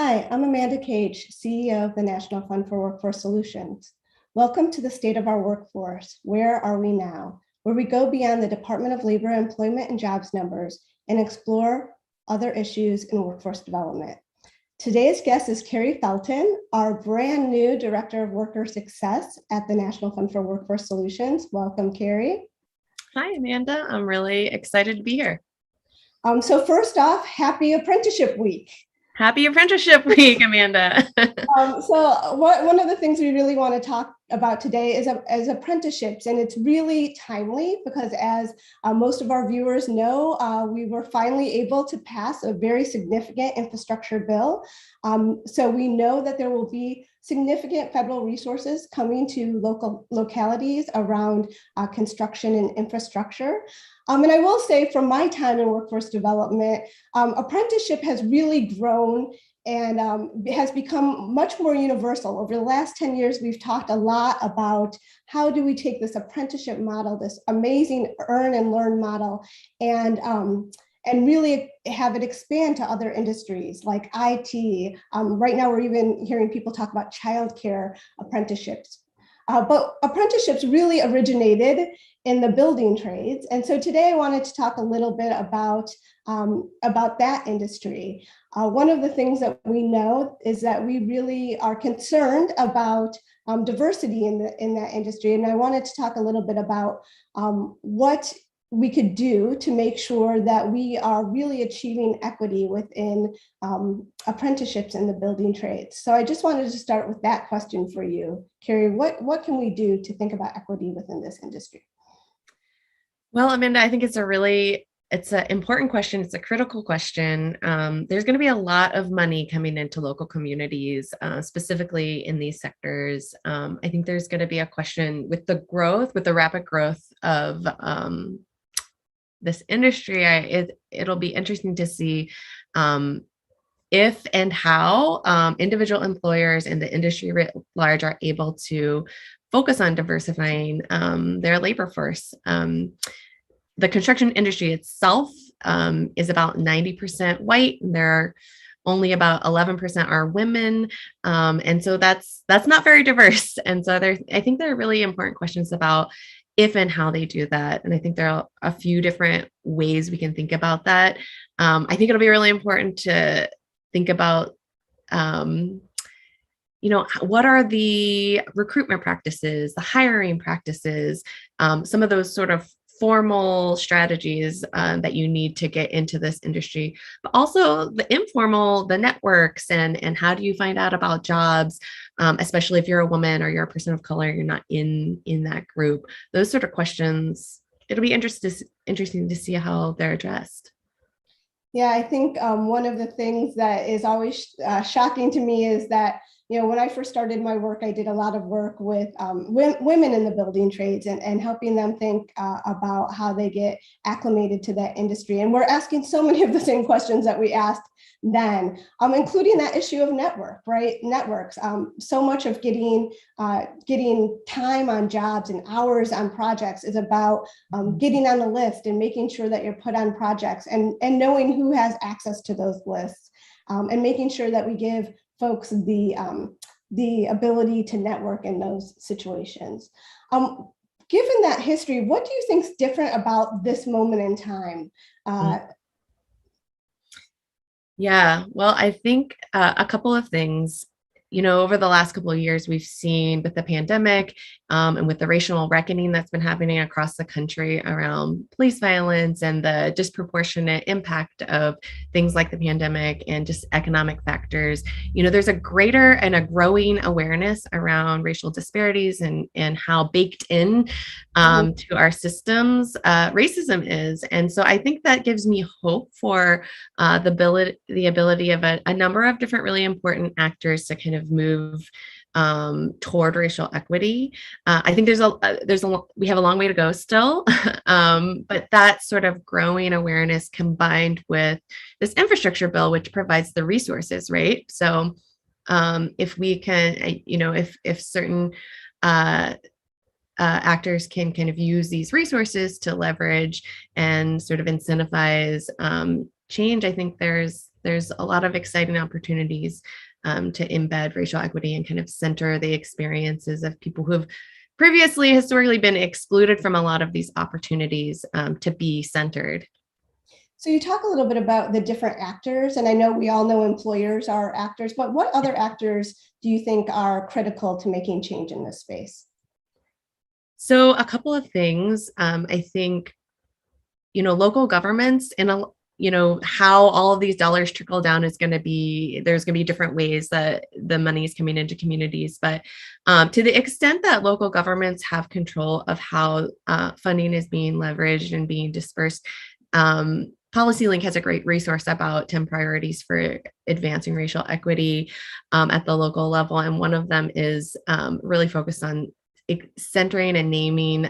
Hi, I'm Amanda Cage, CEO of the National Fund for Workforce Solutions. Welcome to the State of Our Workforce. Where are we now? Where we go beyond the Department of Labor employment and jobs numbers and explore other issues in workforce development. Today's guest is Carrie Felton, our brand new Director of Worker Success at the National Fund for Workforce Solutions. Welcome, Carrie. Hi, Amanda. I'm really excited to be here. So first off, happy Apprenticeship Week. Happy Apprenticeship Week, Amanda. One of the things we really want to talk about today is apprenticeships, and it's really timely because as most of our viewers know, we were finally able to pass a very significant infrastructure bill. So we know that there will be significant federal resources coming to localities around construction and infrastructure. And I will say from my time in workforce development, apprenticeship has really grown and has become much more universal. Over the last 10 years, we've talked a lot about how do we take this apprenticeship model, this amazing earn and learn model, and really have it expand to other industries like IT. Right now, we're even hearing people talk about childcare apprenticeships. But apprenticeships really originated in the building trades. And so today I wanted to talk a little bit about that industry. One of the things that we know is that we really are concerned about diversity in that industry. And I wanted to talk a little bit about what we could do to make sure that we are really achieving equity within apprenticeships in the building trades. So I just wanted to start with that question for you, Carrie. What can we do to think about equity within this industry? Well, Amanda, I think it's an important question. It's a critical question. There's going to be a lot of money coming into local communities, specifically in these sectors. I think there's going to be a question with the rapid growth of this industry. It'll be interesting to see if and how individual employers and the industry writ large are able to focus on diversifying their labor force. The construction industry itself is about 90% white, and there are only about 11% are women, and so that's not very diverse. And so I think there are really important questions about if and how they do that. And I think there are a few different ways we can think about that. I think it'll be really important to think about, what are the recruitment practices, the hiring practices, some of those sort of formal strategies that you need to get into this industry, but also the informal, the networks, and how do you find out about jobs, especially if you're a woman or you're a person of color, you're not in that group. Those sort of questions, it'll be interesting to see how they're addressed. Yeah, I think one of the things that is always shocking to me is that, when I first started my work, I did a lot of work with women in the building trades and helping them think about how they get acclimated to that industry. And we're asking so many of the same questions that we asked then, including that issue of networks. So much of getting time on jobs and hours on projects is about getting on the list and making sure that you're put on projects and knowing who has access to those lists, and making sure that we give folks the ability to network in those situations. Given that history, what do you think is different about this moment in time? Yeah, well, I think a couple of things. Over the last couple of years, we've seen with the pandemic and with the racial reckoning that's been happening across the country around police violence and the disproportionate impact of things like the pandemic and just economic factors. There's a greater and a growing awareness around racial disparities and how baked in to our systems racism is. And so I think that gives me hope for the ability of a number of different really important actors to kind of move toward racial equity. I think we have a long way to go still, but that sort of growing awareness combined with this infrastructure bill, which provides the resources, right? So if we can, if certain actors can kind of use these resources to leverage and sort of incentivize change, I think there's there's a lot of exciting opportunities to embed racial equity and kind of center the experiences of people who have previously historically been excluded from a lot of these opportunities to be centered. So you talk a little bit about the different actors, and I know we all know employers are actors, but what other actors do you think are critical to making change in this space? So a couple of things. I think, local governments and, how all of these dollars trickle down is going to be, there's going to be different ways that the money is coming into communities. But to the extent that local governments have control of how funding is being leveraged and being dispersed, PolicyLink has a great resource about 10 priorities for advancing racial equity at the local level. And one of them is really focused on centering and naming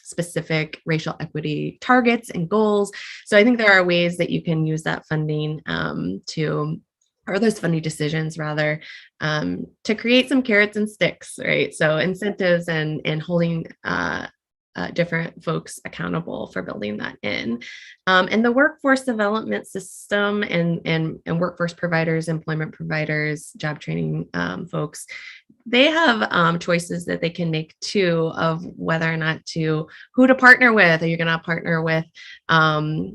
specific racial equity targets and goals. So I think there are ways that you can use that funding or those funding decisions rather, to create some carrots and sticks, right? So incentives and holding different folks accountable for building that in. And the workforce development system and workforce providers, employment providers, job training folks, they have choices that they can make too of whether or not who to partner with. Are you going to partner with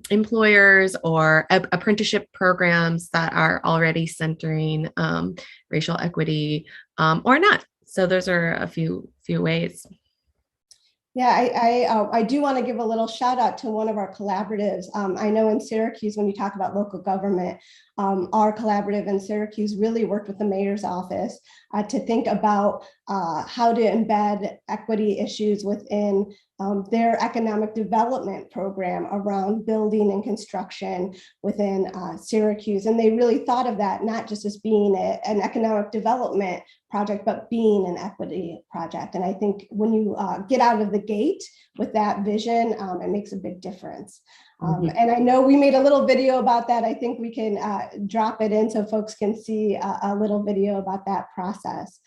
employers or apprenticeship programs that are already centering racial equity or not? So those are a few ways. Yeah, I do want to give a little shout out to one of our collaboratives. I know in Syracuse, when you talk about local government, our collaborative in Syracuse really worked with the mayor's office to think about how to embed equity issues within their economic development program around building and construction within Syracuse. And they really thought of that not just as being an economic development project, but being an equity project. And I think when you get out of the gate with that vision, it makes a big difference. And I know we made a little video about that. I think we can drop it in so folks can see a little video about that process.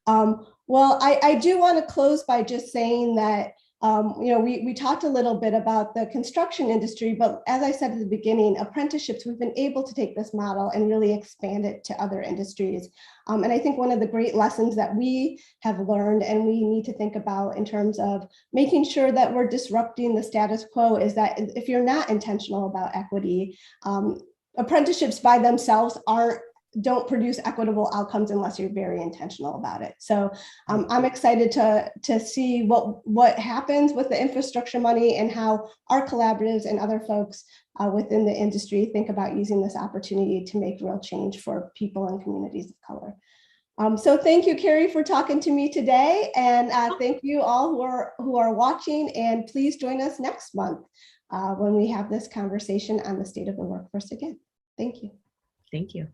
Well, I do want to close by just saying that we talked a little bit about the construction industry, but as I said at the beginning, apprenticeships, we've been able to take this model and really expand it to other industries. And I think one of the great lessons that we have learned and we need to think about in terms of making sure that we're disrupting the status quo is that if you're not intentional about equity, apprenticeships by themselves don't produce equitable outcomes unless you're very intentional about it. So I'm excited to see what happens with the infrastructure money and how our collaboratives and other folks within the industry think about using this opportunity to make real change for people and communities of color. So thank you, Carrie, for talking to me today. And thank you all who are watching, and please join us next month when we have this conversation on the state of the workforce again. Thank you. Thank you.